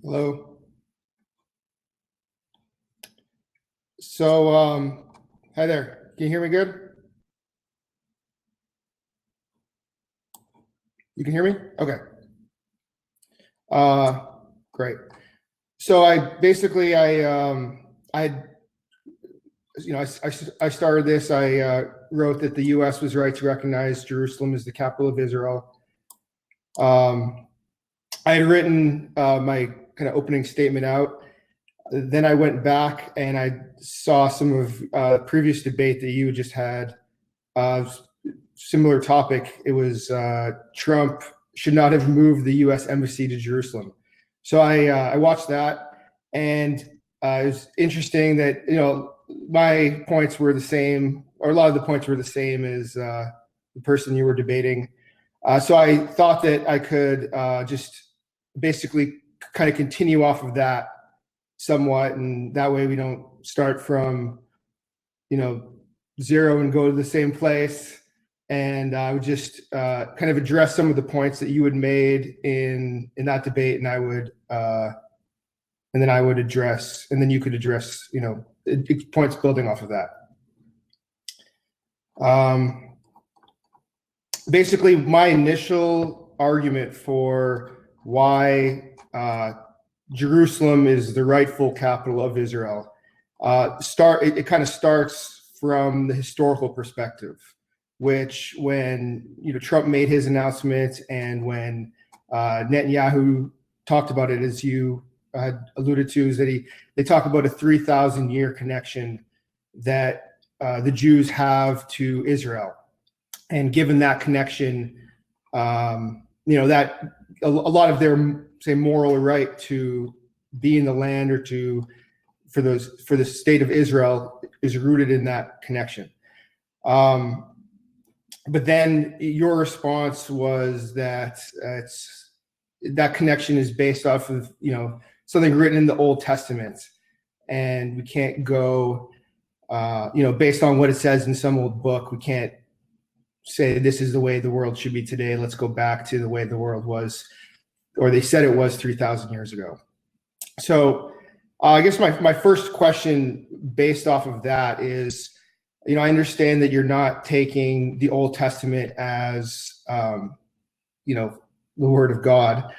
Hello. So, hi there. Can you hear me good? You can hear me? Okay. Great. So I started this. I wrote that the U.S. was right to recognize Jerusalem as the capital of Israel. I had written my kind of opening statement out. Then I went back and I saw some of previous debate that you just had. Similar topic. It was Trump should not have moved the U.S. embassy to Jerusalem. So I watched that, and it was interesting that my points were the same, or a lot of the points were the same as the person you were debating. So I thought that I could just basically kind of continue off of that somewhat, and that way we don't start from zero and go to the same place. And I would just kind of address some of the points that you had made in that debate, and then I would address, and then you could address points building off of that. Basically, my initial argument for why Jerusalem is the rightful capital of Israel it kind of starts from the historical perspective, which when Trump made his announcement and when Netanyahu talked about it, as you had alluded to, is that they talk about a 3,000-year connection that the Jews have to Israel. And given that connection, that a lot of their, say, moral right to be in the land or for the state of Israel is rooted in that connection. But then your response was that that connection is based off of something written in the Old Testament, and we can't go based on what it says in some old book. We can't say this is the way the world should be today. Let's go back to the way the world was, or they said it was 3,000 years ago. So I guess my first question based off of that is, I understand that you're not taking the Old Testament as, the word of God,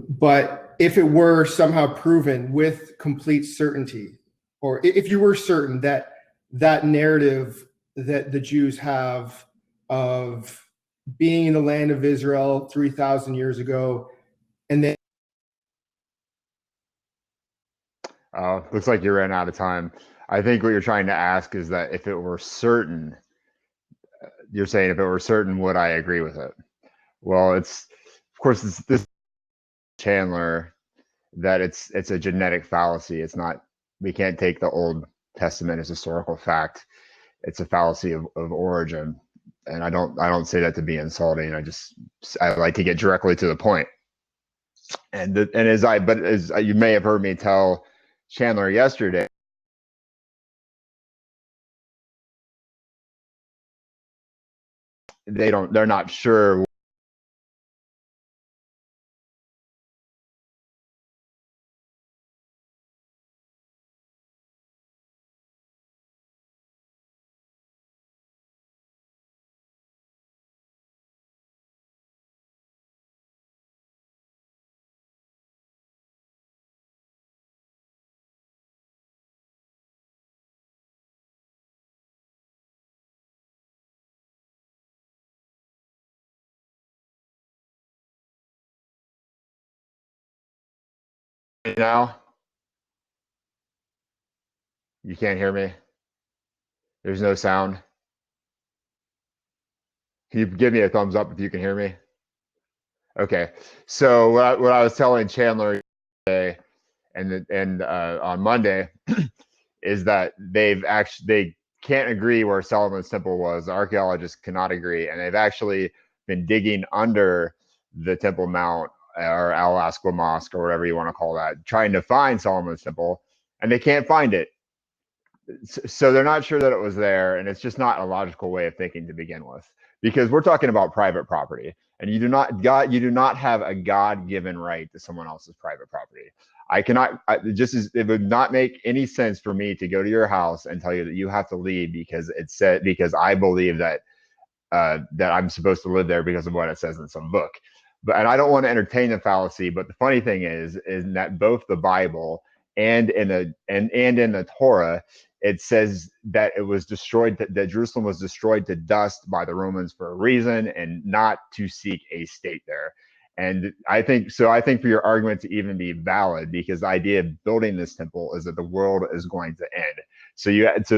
but if it were somehow proven with complete certainty, or if you were certain that that narrative that the Jews have of being in the land of Israel 3,000 years ago, and then looks like you ran out of time. I think what you're trying to ask is that if it were certain, you're saying if it were certain, would I agree with it? Well, of course, this Chandler, that it's a genetic fallacy. It's not, we can't take the Old Testament as historical fact. It's a fallacy of origin. And I don't say that to be insulting. I like to get directly to the point. And as you may have heard me tell Chandler yesterday, they're not sure. Now you can't hear me. There's no sound. Can you give me a thumbs up if you can hear me? Okay. So what I was telling Chandler today and on Monday is that they can't agree where Solomon's Temple was. The archaeologists cannot agree, and they've actually been digging under the Temple Mount or Al-Aqsa Mosque or whatever you want to call that, trying to find Solomon's Temple, and they can't find it. So they're not sure that it was there, and it's just not a logical way of thinking to begin with, because we're talking about private property. And you do not have a God-given right to someone else's private property. It would not make any sense for me to go to your house and tell you that you have to leave because I believe that I'm supposed to live there because of what it says in some book. And I don't want to entertain the fallacy, but the funny thing is that both the Bible and in the Torah, it says that it was destroyed, that Jerusalem was destroyed to dust by the Romans for a reason and not to seek a state there. And I think for your argument to even be valid, because the idea of building this temple is that the world is going to end. So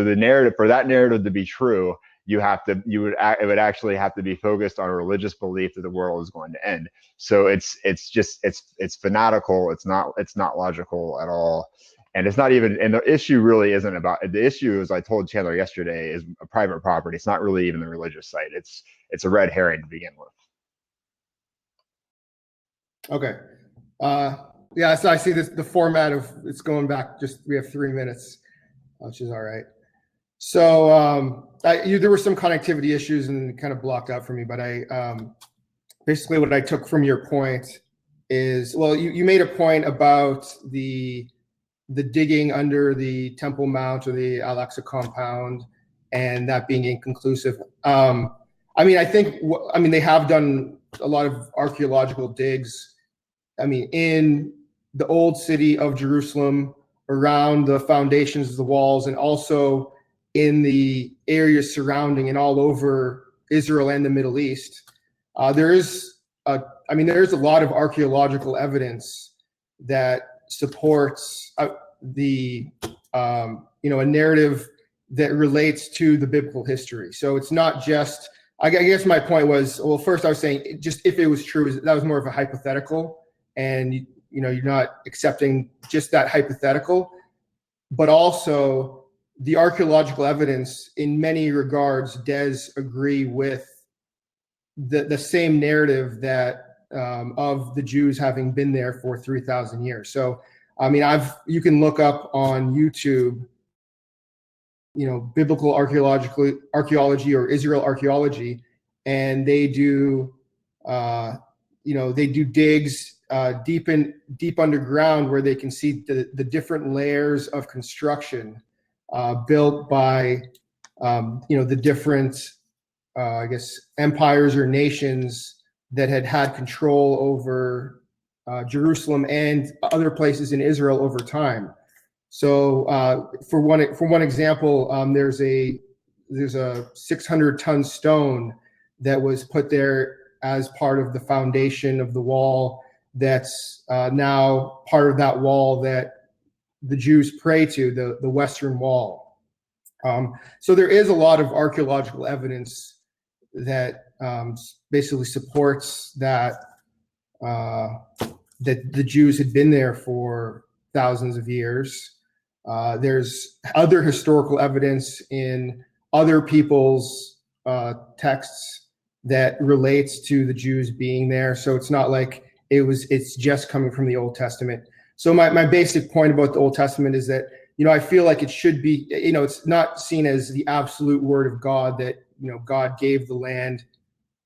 the narrative, for that narrative to be true, it would actually have to be focused on a religious belief that the world is going to end. So it's fanatical. It's not logical at all. And it's not even, and the issue really isn't about, the issue, as I told Chandler yesterday, is a private property. It's not really even the religious site. It's a red herring to begin with. Okay. Yeah, so I see the format of it's going back, we have 3 minutes, which is all right. So there were some connectivity issues and it kind of blocked out for me, but basically what I took from your point is, well, you made a point about the digging under the Temple Mount or the Al-Aqsa compound and that being inconclusive. I think they have done a lot of archaeological digs. In the old city of Jerusalem, around the foundations of the walls, and also in the areas surrounding and all over Israel and the Middle East. There is a lot of archaeological evidence that supports a narrative that relates to the biblical history. So it's not just, I guess my point was, well, first I was saying, just if it was true, that was more of a hypothetical, and you're not accepting just that hypothetical, but also the archaeological evidence in many regards does agree with the same narrative that of the Jews having been there for 3,000 years. So, you can look up on YouTube, biblical archaeology or Israel archaeology, and they do digs deep underground where they can see the different layers of construction built by the different empires or nations that had control over Jerusalem and other places in Israel over time. So for one example, there's a 600-ton stone that was put there as part of the foundation of the wall that's now part of that wall that the Jews pray to, the Western Wall. So there is a lot of archaeological evidence that basically supports that the Jews had been there for thousands of years. There's other historical evidence in other people's texts that relates to the Jews being there. So it's not like it's just coming from the Old Testament. So my basic point about the Old Testament is that, I feel like it should be, it's not seen as the absolute word of God that, God gave the land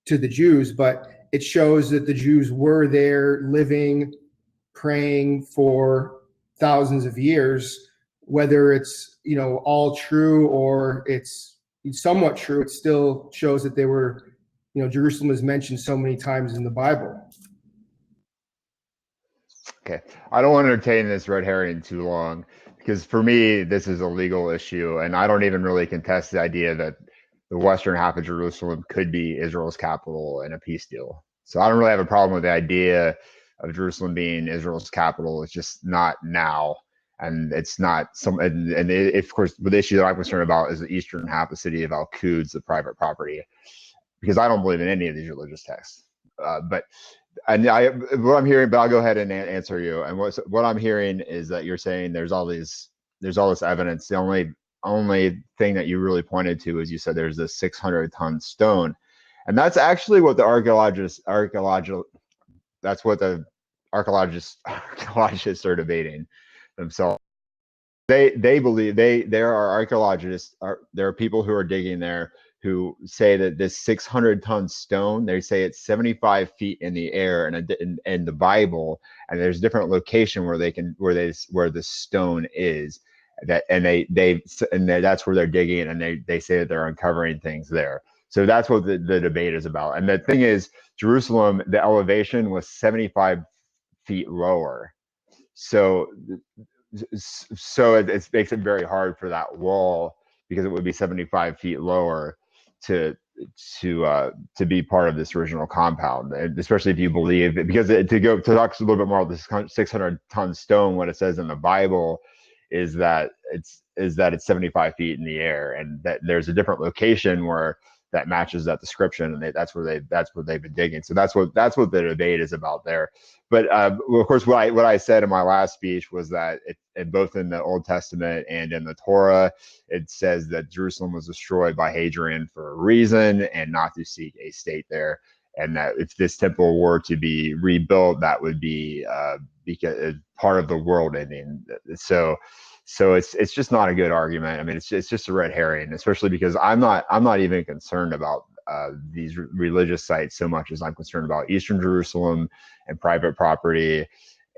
to the Jews, but it shows that the Jews were there living, praying for thousands of years. Whether it's, all true or it's somewhat true, it still shows that they were, Jerusalem is mentioned so many times in the Bible. Okay, I don't want to entertain this red herring too long, because for me, this is a legal issue, and I don't even really contest the idea that the western half of Jerusalem could be Israel's capital in a peace deal. So I don't really have a problem with the idea of Jerusalem being Israel's capital. It's just not now. And it's not of course, the issue that I'm concerned about is the eastern half, the city of Al-Quds, the private property, because I don't believe in any of these religious texts. What I'm hearing, but I'll go ahead and answer you. And what I'm hearing is that you're saying there's all this evidence. The only thing that you really pointed to is you said there's this 600-ton stone, and that's actually what the archaeologists are debating themselves. They believe there are archaeologists, there are people who are digging there who say that this 600-ton stone, they say it's 75 feet in the air, and in the Bible, and there's different location where where the stone is, that's where they're digging, and they say that they're uncovering things there. So that's what the debate is about. And the thing is, Jerusalem, the elevation was 75 feet lower. So it makes it very hard for that wall, because it would be 75 feet lower to be part of this original compound, and especially if you believe it, because to talk a little bit more about this 600-ton stone, what it says in the Bible is that it's 75 feet in the air, and that there's a different location where that matches that description, and that's where they've been digging. So that's what the debate is about there. But well, of course, what I said in my last speech was that both in the Old Testament and in the Torah, it says that Jerusalem was destroyed by Hadrian for a reason, and not to seek a state there. And that if this temple were to be rebuilt, that would be because part of the world ending. So it's just not a good argument. I mean, it's just a red herring, especially because I'm not even concerned about these religious sites so much as I'm concerned about Eastern Jerusalem and private property,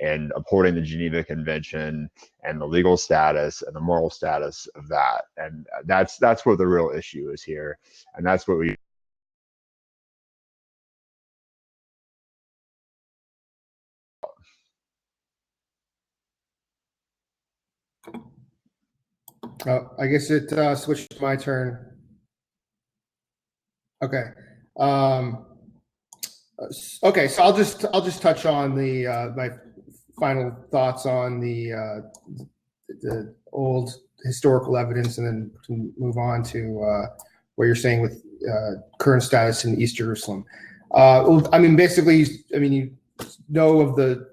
and upholding the Geneva Convention and the legal status and the moral status of that. And that's what the real issue is here, and that's what we. I guess it switched to my turn. Okay. Okay, so I'll just touch on the my final thoughts on the old historical evidence, and then move on to what you're saying with current status in East Jerusalem. Well, I mean, basically, I mean, you know of the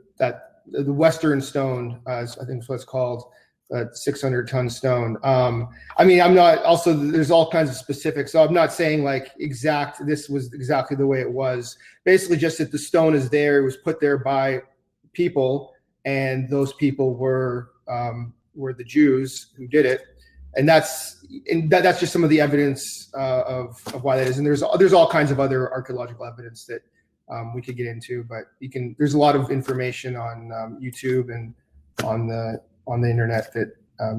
Western Stone, as I think is what it's called, 600-ton stone. I mean, I'm not, also, there's all kinds of specifics, so I'm not saying like this was exactly the way it was. Basically, just that the stone is there, it was put there by people, and those people were the Jews who did it. And that's just some of the evidence of why that is. And there's all kinds of other archaeological evidence that we could get into, but there's a lot of information on YouTube and on the internet that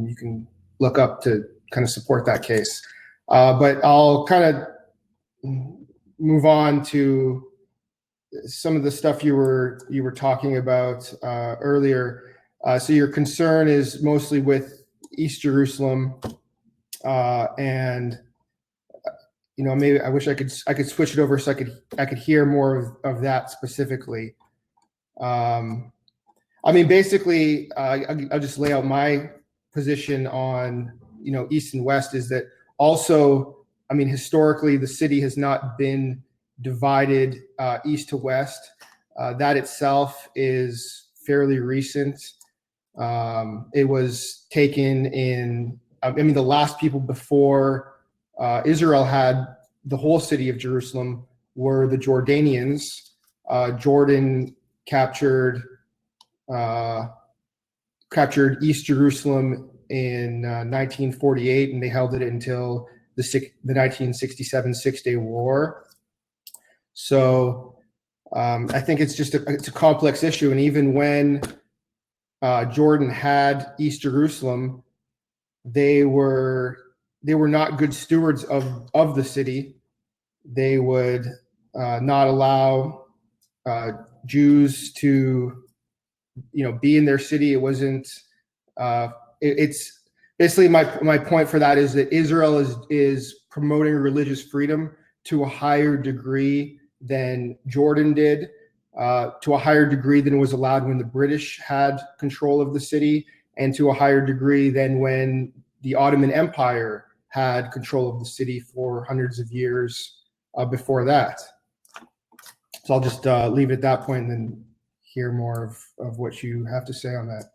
you can look up to kind of support that case. But I'll kind of move on to some of the stuff you were talking about earlier. So your concern is mostly with East Jerusalem, and maybe I wish I could switch it over so I could hear more of that specifically. I mean, basically, I'll just lay out my position on East and West, is that also, I mean, historically the city has not been divided east to west. That itself is fairly recent. It was taken in, I mean, the last people before Israel had the whole city of Jerusalem were the Jordanians. Jordan captured East Jerusalem in 1948, and they held it until the 1967 Six-Day War. So I think it's a complex issue, and even when Jordan had East Jerusalem, they were not good stewards of the city. They would not allow Jews to be in their city. It wasn't. It's basically my point for that is that Israel is promoting religious freedom to a higher degree than Jordan did, to a higher degree than was allowed when the British had control of the city, and to a higher degree than when the Ottoman Empire had control of the city for hundreds of years before that. So I'll just leave it at that point and then hear more of what you have to say on that.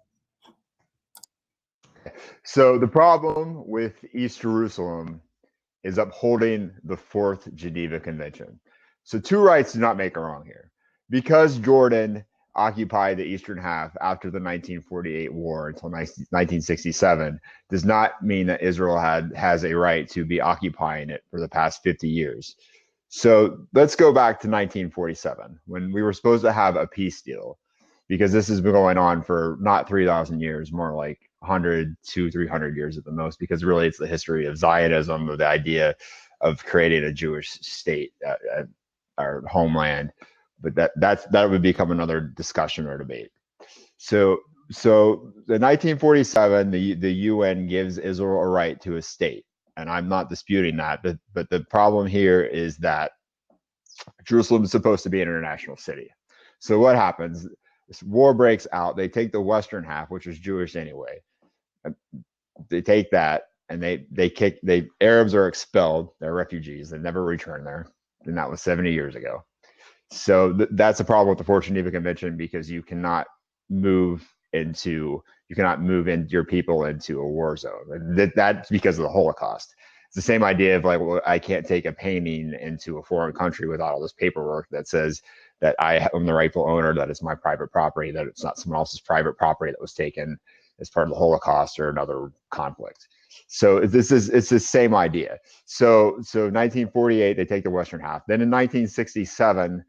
So the problem with East Jerusalem is upholding the Fourth Geneva Convention. So two rights do not make a wrong here. Because Jordan occupy the eastern half after the 1948 war until 1967 does not mean that Israel has a right to be occupying it for the past 50 years. So let's go back to 1947 when we were supposed to have a peace deal, because this has been going on for not 3,000 years, more like 100 to 300 years at the most, because really it's the history of Zionism, of the idea of creating a Jewish state at our homeland. But that would become another discussion or debate. So the 1947, the UN gives Israel a right to a state, and I'm not disputing that. But the problem here is that Jerusalem is supposed to be an international city. So what happens? This war breaks out. They take the western half, which is Jewish anyway. They take that, and they Arabs are expelled. They're refugees. They never return there, and that was 70 years ago. So that's a problem with the Fort Geneva Convention, because you cannot move your people into a war zone. And that's because of the Holocaust. It's the same idea of like, well, I can't take a painting into a foreign country without all this paperwork that says that I am the rightful owner, that it's my private property, that it's not someone else's private property that was taken as part of the Holocaust or another conflict. So it's the same idea. So 1948, they take the western half. Then in 1967,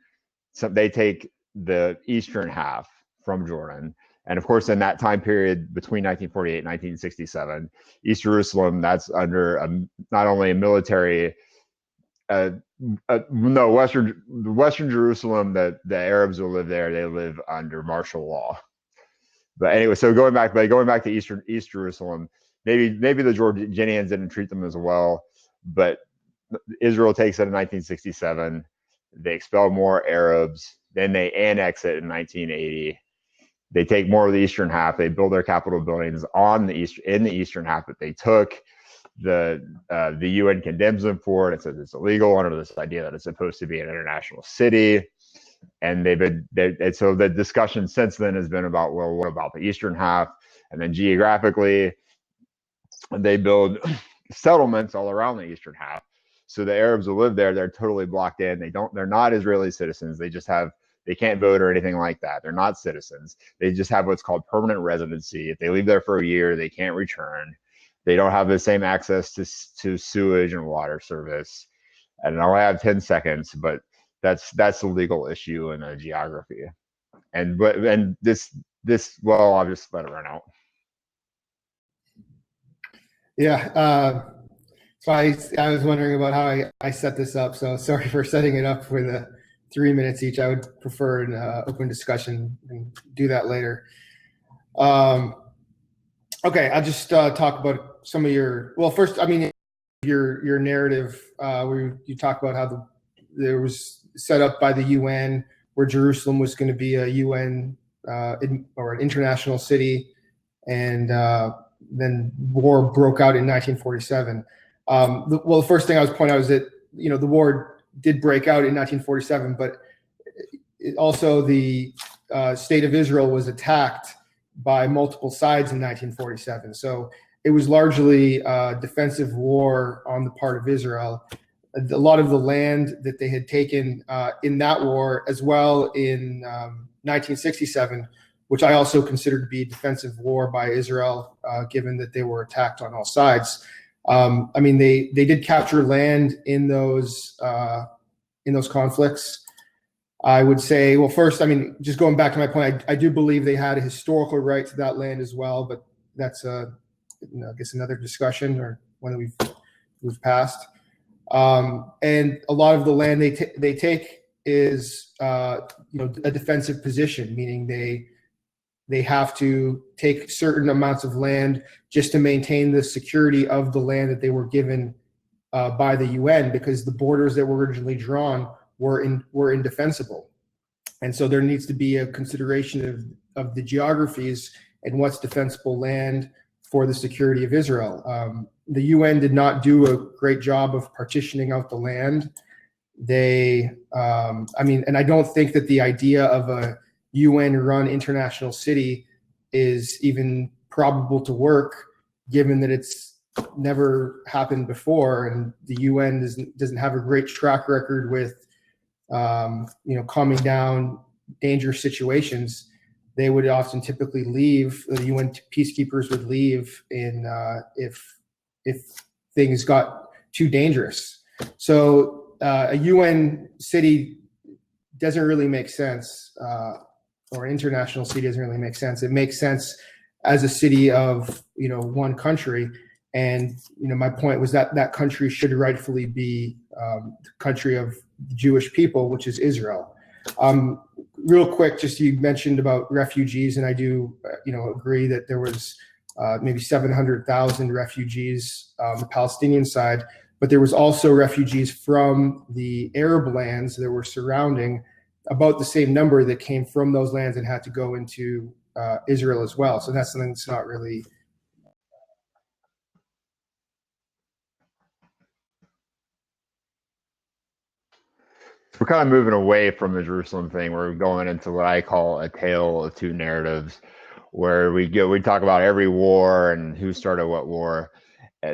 they take the eastern half from Jordan. And of course, in that time period between 1948 and 1967, East Jerusalem, that's under not only a military, Western Jerusalem, that the Arabs will live there, they live under martial law. But anyway, so going back to East Jerusalem, maybe the Jordanians didn't treat them as well, but Israel takes it in 1967. They expel more Arabs. Then they annex it in 1980. They take more of the eastern half. They build their Capitol buildings in the eastern half that they took. The UN condemns them for it. It says it's illegal under this idea that it's supposed to be an international city. And so the discussion since then has been about, well, what about the eastern half? And then geographically, they build settlements all around the eastern half. So the Arabs who live there, they're totally blocked in. They're not Israeli citizens. They can't vote or anything like that. They're not citizens. They just have what's called permanent residency. If they leave there for a year, they can't return. They don't have the same access to sewage and water service. And I only have 10 seconds, but that's a legal issue in a geography. And this, well, I'll just let it run out. Yeah. So I was wondering about how I set this up. So sorry for setting it up for the 3 minutes each. I would prefer an open discussion and do that later. Okay, I'll just talk about some of your, well, first, I mean, your narrative where you talk about how there was set up by the UN where Jerusalem was going to be a UN or an international city, and then war broke out in 1947. The first thing I was pointing out is that, you know, the war did break out in 1947, but also the state of Israel was attacked by multiple sides in 1947. So it was largely a defensive war on the part of Israel. A lot of the land that they had taken in that war, as well in 1967, which I also consider to be a defensive war by Israel, given that they were attacked on all sides. I mean, they did capture land in those conflicts. I would say, well, first, I mean, just going back to my point, I do believe they had a historical right to that land as well, but that's I guess another discussion, or one that we've passed. And a lot of the land they take is a defensive position, meaning they have to take certain amounts of land just to maintain the security of the land that they were given by the UN, because the borders that were originally drawn were indefensible. And so there needs to be a consideration of the geographies and what's defensible land for the security of Israel. The UN did not do a great job of partitioning out the land. And I don't think that the idea of a UN-run international city is even probable to work, given that it's never happened before, and the UN doesn't have a great track record with calming down dangerous situations, they would often typically leave. The UN peacekeepers would leave if things got too dangerous. So a UN city doesn't really make sense, or an international city doesn't really make sense. It makes sense as a city of one country. And my point was that that country should rightfully be the country of the Jewish people, which is Israel. Real quick, just you mentioned about refugees, and I do agree that there was maybe 700,000 refugees on the Palestinian side, but there was also refugees from the Arab lands that were surrounding, about the same number that came from those lands and had to go into Israel as well. So that's something that's not really. We're kind of moving away from the Jerusalem thing. We're going into what I call a tale of two narratives, where we talk about every war and who started what war.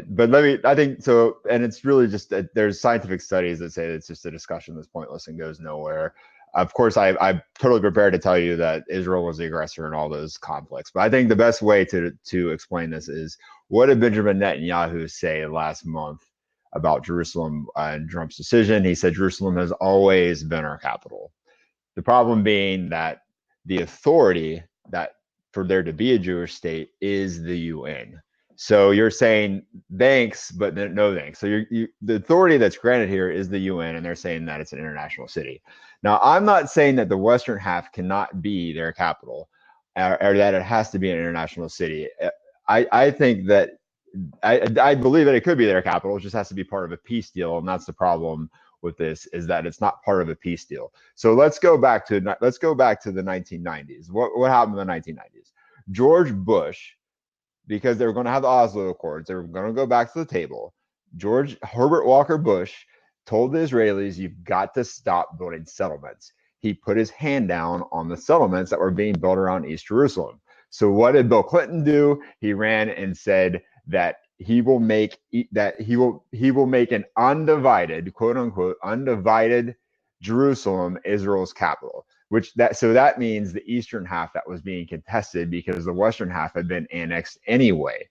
But I think so, and it's really just that there's scientific studies that say it's just a discussion that's pointless and goes nowhere. Of course, I'm totally prepared to tell you that Israel was the aggressor in all those conflicts. But I think the best way to explain this is, what did Benjamin Netanyahu say last month about Jerusalem and Trump's decision? He said Jerusalem has always been our capital. The problem being that the authority that for there to be a Jewish state is the UN. So you're saying thanks, but no thanks. So the authority that's granted here is the UN, and they're saying that it's an international city. Now, I'm not saying that the Western half cannot be their capital, or that it has to be an international city. I think that I believe that it could be their capital. It just has to be part of a peace deal, and that's the problem with this, is that it's not part of a peace deal. So let's go back to the 1990s. What happened in the 1990s? George Bush, because they were going to have the Oslo Accords, they were going to go back to the table. Herbert Walker Bush told the Israelis, you've got to stop building settlements. He put his hand down on the settlements that were being built around East Jerusalem. So what did Bill Clinton do? He ran and said that he will make an undivided, quote unquote, undivided Jerusalem Israel's capital. So that means the eastern half that was being contested, because the western half had been annexed anyway.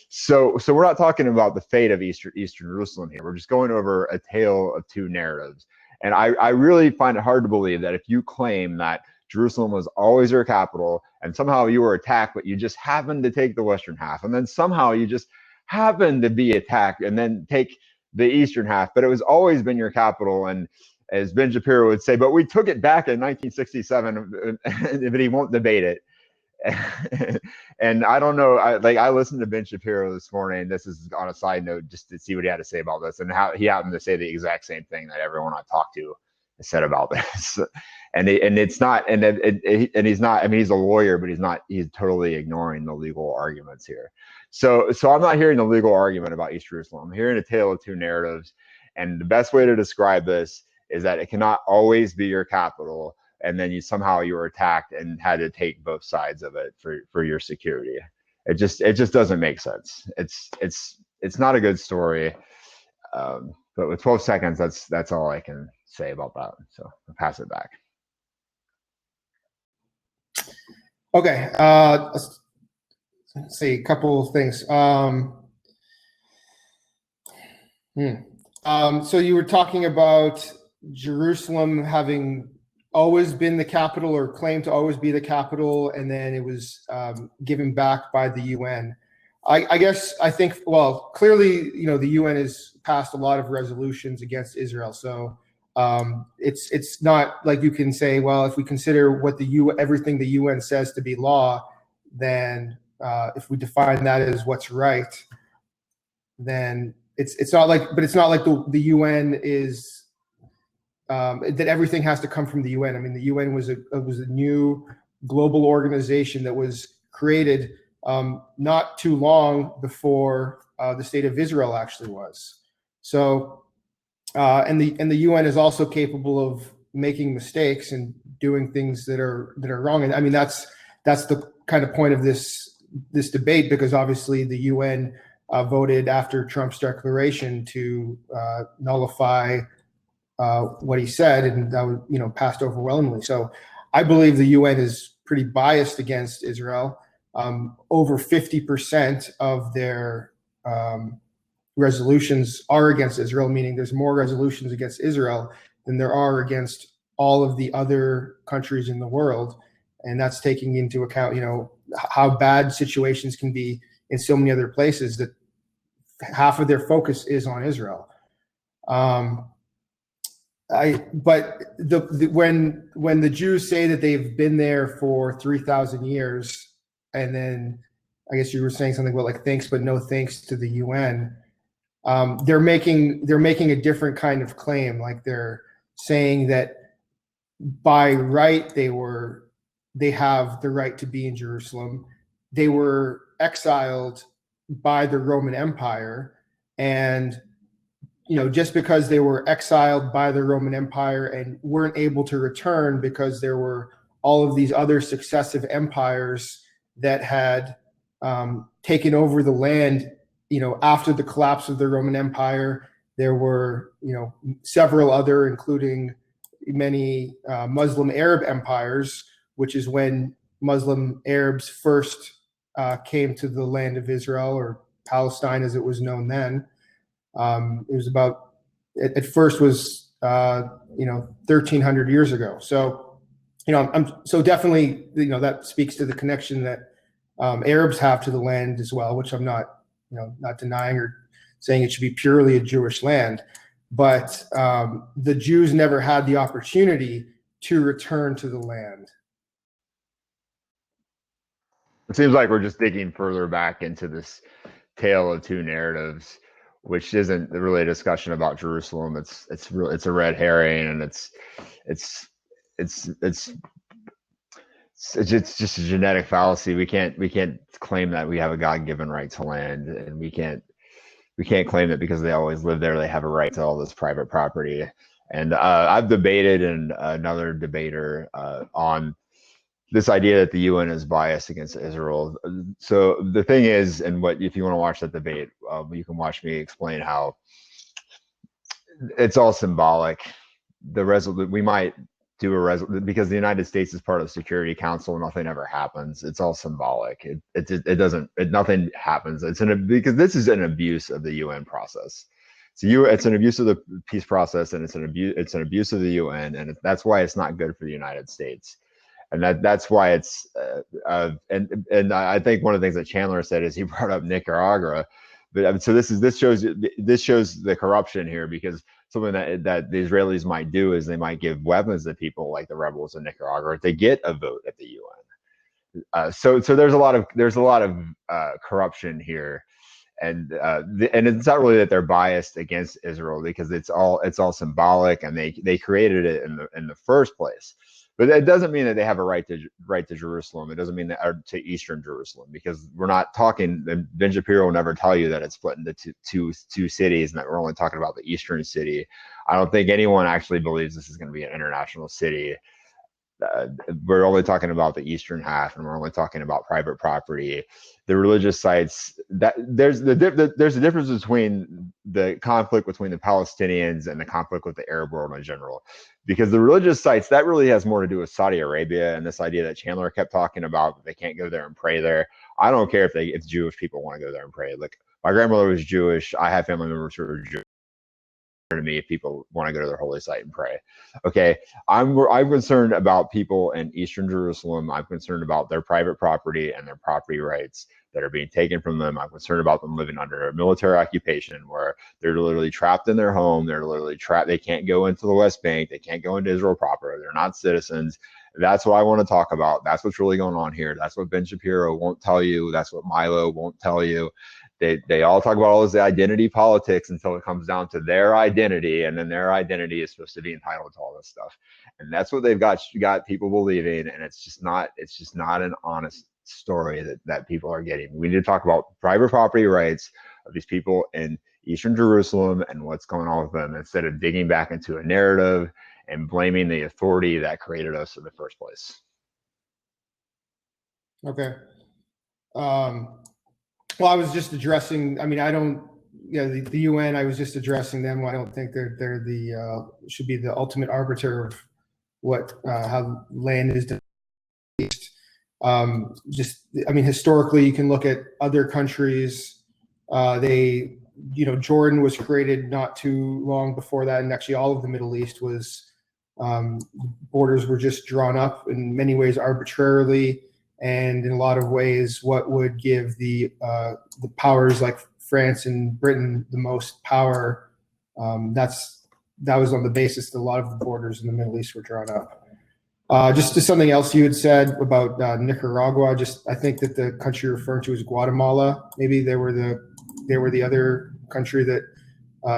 So we're not talking about the fate of Eastern Jerusalem here. We're just going over a tale of two narratives. And I really find it hard to believe that if you claim that Jerusalem was always your capital, and somehow you were attacked, but you just happened to take the western half, and then somehow you just happened to be attacked and then take the eastern half, but it was always been your capital. And as Ben Shapiro would say, but we took it back in 1967, but he won't debate it. And I don't know, I listened to Ben Shapiro this morning. This is on a side note, just to see what he had to say about this, and how he happened to say the exact same thing that everyone I talked to said about this. And it's not, and he's not, I mean, he's a lawyer, but he's totally ignoring the legal arguments here. So I'm not hearing the legal argument about East Jerusalem. I'm hearing a tale of two narratives. And the best way to describe this is that it cannot always be your capital, and then you were attacked and had to take both sides of it for your security. It just doesn't make sense. It's not a good story. But with 12 seconds, that's all I can say about that. So I'll pass it back. Okay. Let's see a couple of things. So you were talking about Jerusalem having always been the capital, or claimed to always be the capital, and then it was given back by the UN. I think, well, clearly, the UN has passed a lot of resolutions against Israel. So it's not like you can say, well, if we consider what everything the UN says to be law, then if we define that as what's right, then it's not like the UN is that everything has to come from the UN. I mean, the UN was a new global organization that was created not too long before the state of Israel actually was. So, and the UN is also capable of making mistakes and doing things that are wrong. And I mean, that's the kind of point of this debate, because obviously the UN voted after Trump's declaration to nullify what he said, and that was passed overwhelmingly. So I believe the UN is pretty biased against Israel. Over 50% of their resolutions are against Israel, meaning there's more resolutions against Israel than there are against all of the other countries in the world. And that's taking into account, how bad situations can be in so many other places, that half of their focus is on Israel. When the Jews say that they've been there for 3,000 years, and then I guess you were saying something about like thanks but no thanks to the UN, they're making a different kind of claim. Like they're saying that by right they have the right to be in Jerusalem. They were exiled by the Roman Empire, and just because they were exiled by the Roman Empire and weren't able to return because there were all of these other successive empires that had taken over the land, after the collapse of the Roman Empire. There were, several other, including many Muslim Arab empires, which is when Muslim Arabs first came to the land of Israel, or Palestine as it was known then. It was about, at first was, 1,300 years ago. So, so definitely, that speaks to the connection that Arabs have to the land as well, which I'm not, not denying or saying it should be purely a Jewish land. But the Jews never had the opportunity to return to the land. It seems like we're just digging further back into this tale of two narratives, which isn't really a discussion about Jerusalem. It's a red herring, and it's just a genetic fallacy. We can't claim that we have a God-given right to land, and we can't claim that because they always live there they have a right to all this private property. And I've debated and another debater on this idea that the UN is biased against Israel. So the thing is, and if you want to watch that debate, you can watch me explain how it's all symbolic. We might do a resolution because the United States is part of the Security Council. Nothing ever nothing happens. It's all symbolic. Nothing happens. Because this is an abuse of the UN process. So it's an abuse of the peace process, and it's an abuse of the UN, and that's why it's not good for the United States. And that's why it's and I think one of the things that Chandler said is he brought up Nicaragua, but so this shows the corruption here, because something that the Israelis might do is they might give weapons to people like the rebels in Nicaragua if they get a vote at the UN. So there's a lot of corruption here, and it's not really that they're biased against Israel, because it's all symbolic, and they created it in the first place. But that doesn't mean that they have a right to Jerusalem. It doesn't mean that, or to Eastern Jerusalem, because we're not talking. Ben Shapiro will never tell you that it's split into two cities, and that we're only talking about the Eastern city. I don't think anyone actually believes this is going to be an international city. We're only talking about the eastern half, and we're only talking about private property. The religious sites, that there's a difference between the conflict between the Palestinians and the conflict with the Arab world in general, because the religious sites, that really has more to do with Saudi Arabia and this idea that Chandler kept talking about, that they can't go there and pray there. I don't care if Jewish people want to go there and pray. Like, my grandmother was Jewish. I have family members who are Jewish. To me, if people want to go to their holy site and pray. Okay, I'm concerned about people in Eastern Jerusalem. I'm concerned about their private property and their property rights that are being taken from them. I'm concerned about them living under a military occupation where they're literally trapped in their home. They're literally trapped. They can't go into the West Bank. They can't go into Israel proper. They're not citizens. That's what I want to talk about. That's what's really going on here. That's what Ben Shapiro won't tell you. That's what Milo won't tell you. They all talk about all this identity politics until it comes down to their identity, and then their identity is supposed to be entitled to all this stuff, and that's what they've got people believing, and it's just not an honest story that people are getting. We need to talk about private property rights of these people in Eastern Jerusalem and what's going on with them, instead of digging back into a narrative and blaming the authority that created us in the first place. Okay. Well, I was just addressing, the UN, I was just addressing them. I don't think they're should be the ultimate arbiter of, how land is displaced. Historically, you can look at other countries. Jordan was created not too long before that, and actually all of the Middle East was, borders were just drawn up in many ways arbitrarily, and in a lot of ways what would give the powers like France and Britain the most power. That was on the basis that a lot of the borders in the Middle East were drawn up. Just to something else you had said about Nicaragua, I think that the country you're referring to is Guatemala. Maybe they were the other country that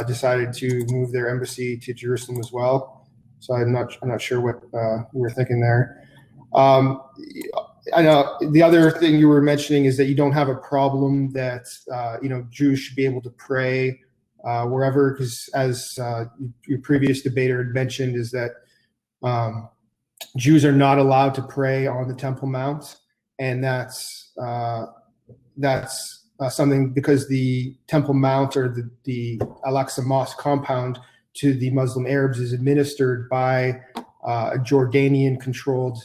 decided to move their embassy to Jerusalem as well. So I'm not sure what you were thinking there. I know the other thing you were mentioning is that you don't have a problem that Jews should be able to pray wherever, because as your previous debater had mentioned, is that Jews are not allowed to pray on the Temple Mount, and that's something because the Temple Mount, or the Al-Aqsa Mosque compound to the Muslim Arabs, is administered by a Jordanian-controlled,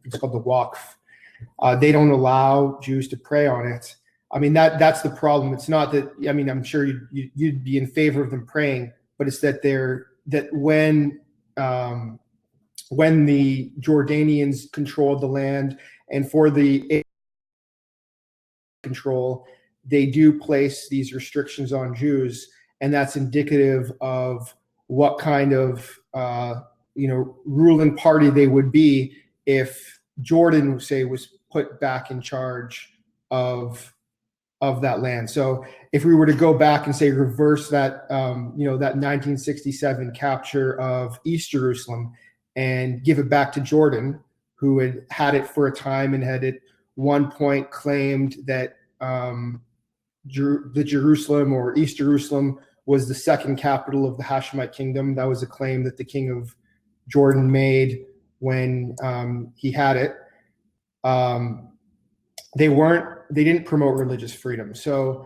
it's called the Waqf. They don't allow Jews to pray on it. I mean, that's the problem. It's not that, I mean, I'm sure you'd be in favor of them praying, but it's that when the Jordanians controlled the land, and for the control, they do place these restrictions on Jews, and that's indicative of what kind of ruling party they would be if Jordan, say, was put back in charge of that land. So if we were to go back and say reverse that that 1967 capture of East Jerusalem and give it back to Jordan, who had it for a time and had at one point claimed that the Jerusalem, or East Jerusalem, was the second capital of the Hashemite kingdom. That was a claim that the king of Jordan made when he had it. They didn't promote religious freedom. So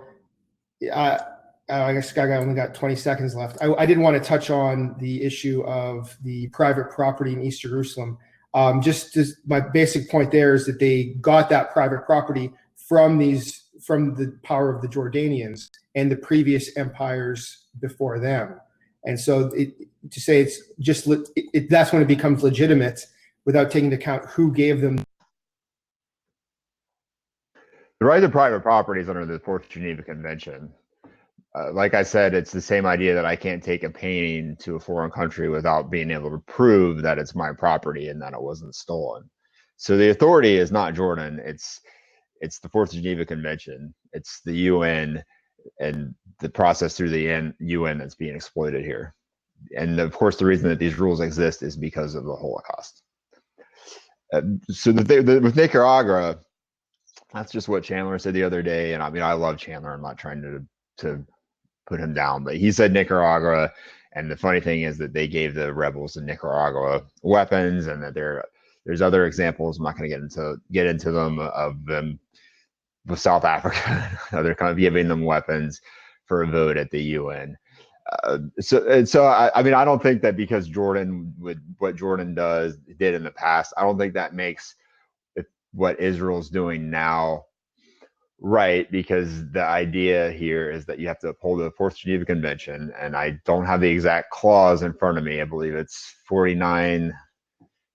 I guess I only got 20 seconds left. I did want to touch on the issue of the private property in East Jerusalem. My basic point there is that they got that private property from the power of the Jordanians and the previous empires before them. And so to say it's just, that's when it becomes legitimate without taking into account who gave them. The right to private property is under the Fourth Geneva Convention. Like I said, it's the same idea that I can't take a painting to a foreign country without being able to prove that it's my property and that it wasn't stolen. So the authority is not Jordan. It's the Fourth Geneva Convention. It's the UN and the process through the UN that's being exploited here. And of course, the reason that these rules exist is because of the Holocaust. So with Nicaragua, that's just what Chandler said the other day. And I mean, I love Chandler. I'm not trying to put him down, but he said Nicaragua. And the funny thing is that they gave the rebels in Nicaragua weapons, and that there's other examples. I'm not going to get into them of them with South Africa. They're kind of giving them weapons for a vote at the UN. So I mean, I don't think that because Jordan, with what Jordan did in the past, I don't think that makes what Israel's doing now right, because the idea here is that you have to uphold the Fourth Geneva Convention, and I don't have the exact clause in front of me. I believe it's 49.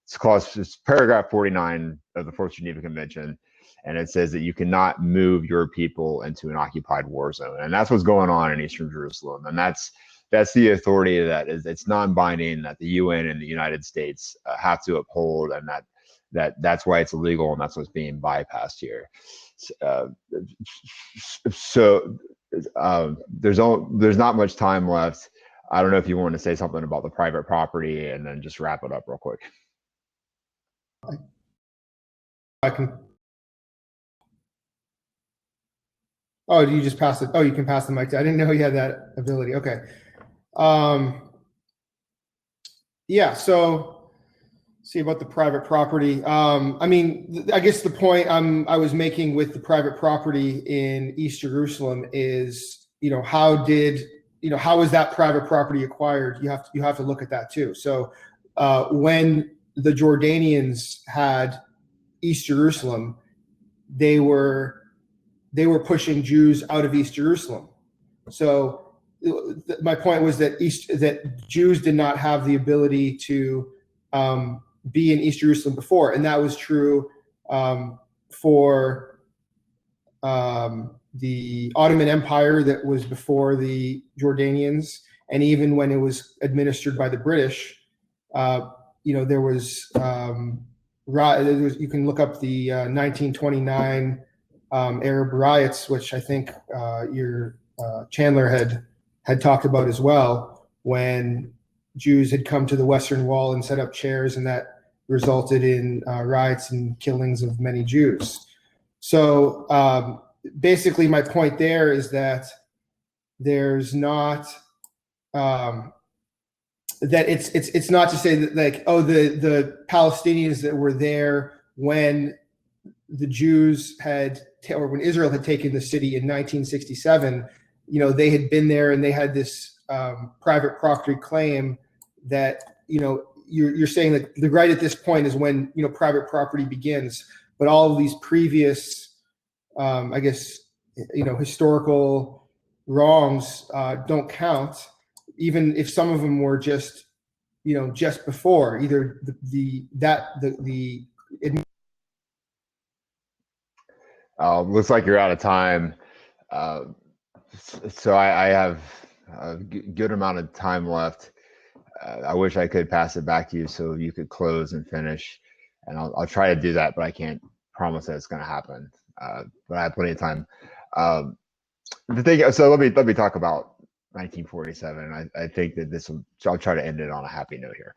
It's paragraph 49 of the Fourth Geneva Convention, and it says that you cannot move your people into an occupied war zone, and that's what's going on in Eastern Jerusalem, and that's the authority that it's non-binding, that the UN and the United States have to uphold, and that's why it's illegal, and that's what's being bypassed here. So there's not much time left. I don't know if you want to say something about the private property and then just wrap it up real quick. I can. Oh, you just passed it. Oh, you can pass the mic. I didn't know you had that ability. Okay. Yeah. So, see about the private property. I mean, I guess the point I was making with the private property in East Jerusalem is, how is that private property acquired? You have to look at that too. So, when the Jordanians had East Jerusalem, they were pushing Jews out of East Jerusalem. So my point was that Jews did not have the ability to be in East Jerusalem before, and that was true for the Ottoman Empire that was before the Jordanians, and even when it was administered by the British. There was you can look up the 1929 Arab riots, which I think your Chandler had talked about as well, when Jews had come to the Western Wall and set up chairs, and that resulted in riots and killings of many Jews. So basically, my point there is that there's not that it's not to say that, like, oh, the Palestinians that were there when the Jews or when Israel had taken the city in 1967, they had been there and they had this private property claim that, you're saying that the right at this point is when, private property begins, but all of these previous, I guess, historical wrongs don't count, even if some of them were just, just before either looks like you're out of time. So I have a good amount of time left. I wish I could pass it back to you so you could close and finish, and I'll try to do that, but I can't promise that it's going to happen. But I have plenty of time. The thing, so let me talk about 1947. I think that I'll try to end it on a happy note here.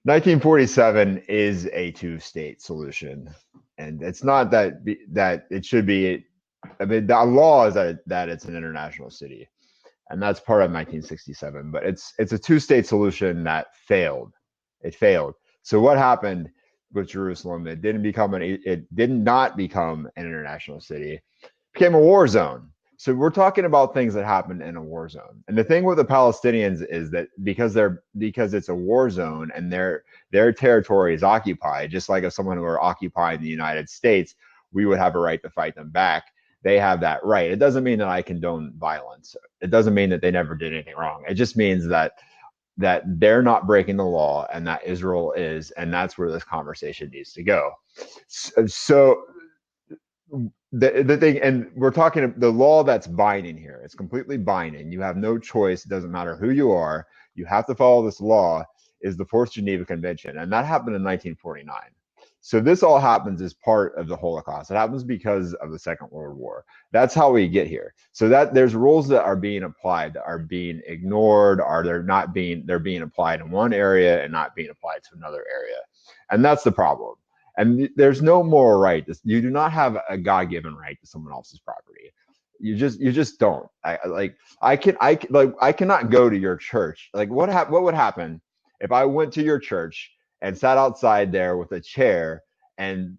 1947 is a two-state solution, and it's not that it should be. I mean, the law is that it's an international city, and that's part of 1967. But it's a two-state solution that failed. It failed. So what happened with Jerusalem? It did not become an international city. It became a war zone. So we're talking about things that happened in a war zone. And the thing with the Palestinians is that because it's a war zone and their territory is occupied, just like if someone were occupying the United States, we would have a right to fight them back. They have that right. It doesn't mean that I condone violence. It doesn't mean that they never did anything wrong. It just means that they're not breaking the law and that Israel is, and that's where this conversation needs to go. So the thing, and we're talking the law that's binding here. It's completely binding. You have no choice. It doesn't matter who you are. You have to follow this law. Is the Fourth Geneva Convention, and that happened in 1949. So this all happens as part of the Holocaust. It happens because of the Second World War. That's how we get here. So that there's rules that are being applied that are being ignored, or they're being applied in one area and not being applied to another area, and that's the problem. And there's no moral right. You do not have a God-given right to someone else's property. You just don't. I cannot go to your church. Like what would happen if I went to your church and sat outside there with a chair and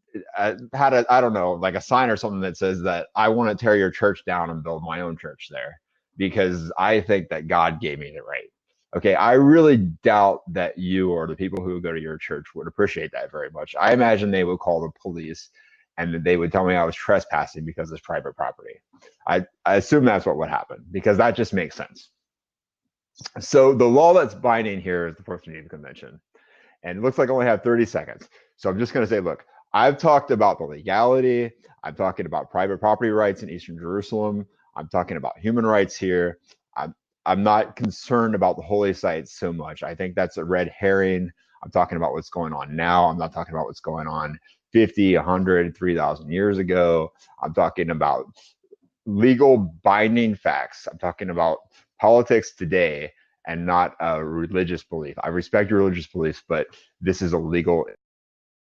had I don't know, like a sign or something that says that I want to tear your church down and build my own church there because I think that God gave me the right. Okay, I really doubt that you or the people who go to your church would appreciate that very much. I imagine they would call the police and they would tell me I was trespassing because it's private property. I assume that's what would happen because that just makes sense. So the law that's binding here is the Fourth Geneva Convention. And it looks like I only have 30 seconds. So I'm just going to say, look, I've talked about the legality. I'm talking about private property rights in Eastern Jerusalem. I'm talking about human rights here. I'm not concerned about the holy sites so much. I think that's a red herring. I'm talking about what's going on now. I'm not talking about what's going on 50, 100, 3,000 years ago. I'm talking about legal binding facts. I'm talking about politics today and not a religious belief. I respect your religious beliefs, but this is a legal